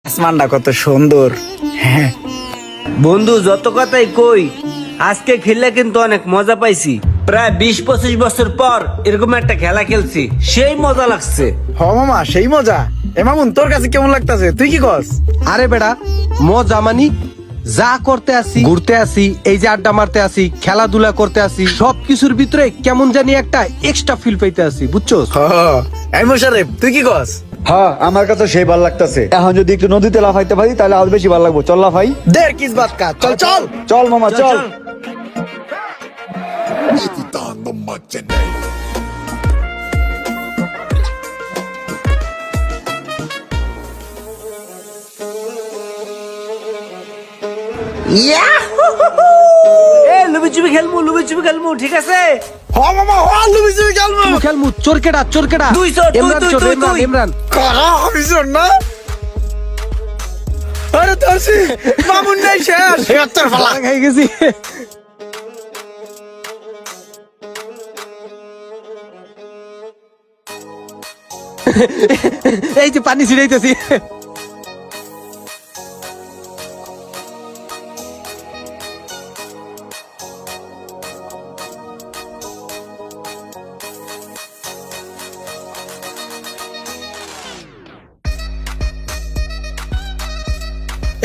আসমানটা কত সুন্দর। হ্যাঁ বন্ধু যত কথাই কই, আজকে খেললে কিন্তু অনেক মজা পাইছি। প্রায় 20-25 বছর পর এরকম একটা খেলা খেলছি, সেই মজা লাগছে। হ মামা, সেই মজা। এ মামুন, তোর কাছে কেমন লাগতাছে, তুই কি কস? আরে বেটা, মজা মানি যা করতে আসি, ঘুরতে আসি, এই যে আড্ডা মারতে আসি, খেলাধুলা করতে আসি, সবকিছুর ভিতরে কেমন জানি একটা এক্সট্রা ফিল পাইতে আসি, বুঝছো? এই মোশারেফ, তুই কি কস? হ্যাঁ, আমার কাছে সেই ভালো লাগতেছে। এখন যদি একটু নদীতে লাফাইতে পারি তাহলে আরো বেশি ভালো লাগবে। চল লাফাই। দের কিস বাত কা, চল চল। চল মামা চল। Evitando mantener. লুবিচুবি খেলমু, ঠিক আছে? হ মামা, হ লুবি চুবি খেলবো। খেলমু চোরকেটা দুই চোর, দুই, ইমরান দুই, চোর, দুই, ইমরান দুই। ইমরান করা হইছর না? আরে তোরছি মামুন নাই শেষ। তোর ফালা। খাই গেছি। এই যে পানি ছিড়াইতেছি।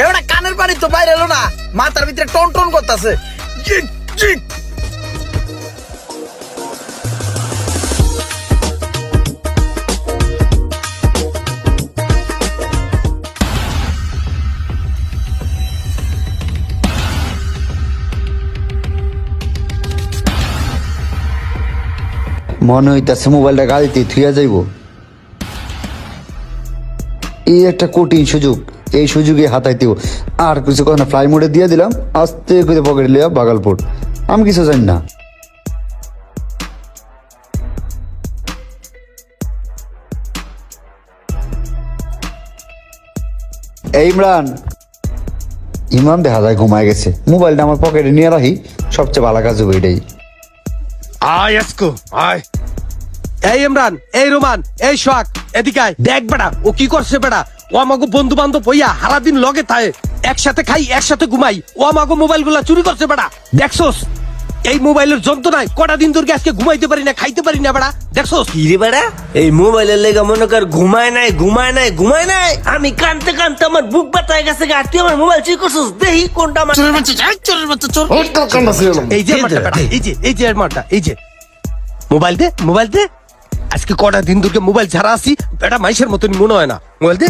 এবারে কানের পানি তো বাইরে এলো না, মাথার ভিতরে টন টন করতেছে। মনে হইতাছে মোবাইলটা গাড়িতে থুয়া যাইব। এই একটা কঠিন সুযোগ, এই সুযোগে হাতাইতেও আর কিছু কথা ফ্লাই মোডে দিয়ে দিলাম, আস্তে করে পকেটে লিয়া বাগালপুর। আমি কিছু জানি না। এই ইমরান, ইমরান দেখা যায় ঘুমায় গেছে। মোবাইলটা আমার পকেটে নিয়ে রাখি, সবচেয়ে ভালো কাজ হবে এটাই। আয় আজকো আয়। এই ইমরান, এই রোমান, এই সোহাগ, এদিকে আয়। দেখ বেটা ও কি করছে বেটা। ও আমাকে বন্ধু বান্ধব হইয়া সারাদিন লগে থাকে, একসাথে খাই একসাথে ঘুমাই। ও আমাকে মোবাইল গুলা চুরি করছে বেটা, দেখছোস? এই মোবাইলের যন্ত্রণায় কটা দিন ধরে আজকে ঘুমাইতে পারি না, খাইতে পারি না বেটা, দেখছোস? কি রে বেড়া, এই মোবাইলের লেগে মনে কর ঘুমায় নাই। আমি কানতে কানতে আমার বুক ব্যথায় গেছে। আর তুই আমার মোবাইল চুরি করছিস, দেখি কোনটা আমার। এই যে আমারটা বেটা, এই যে আমারটা, এই যে মোবাইল দে। আজকে কটা দিন ধরে মোবাইল ছাড়া আছি বেটা, মাইশের মতন মনে হয় না। মোবাইল দে।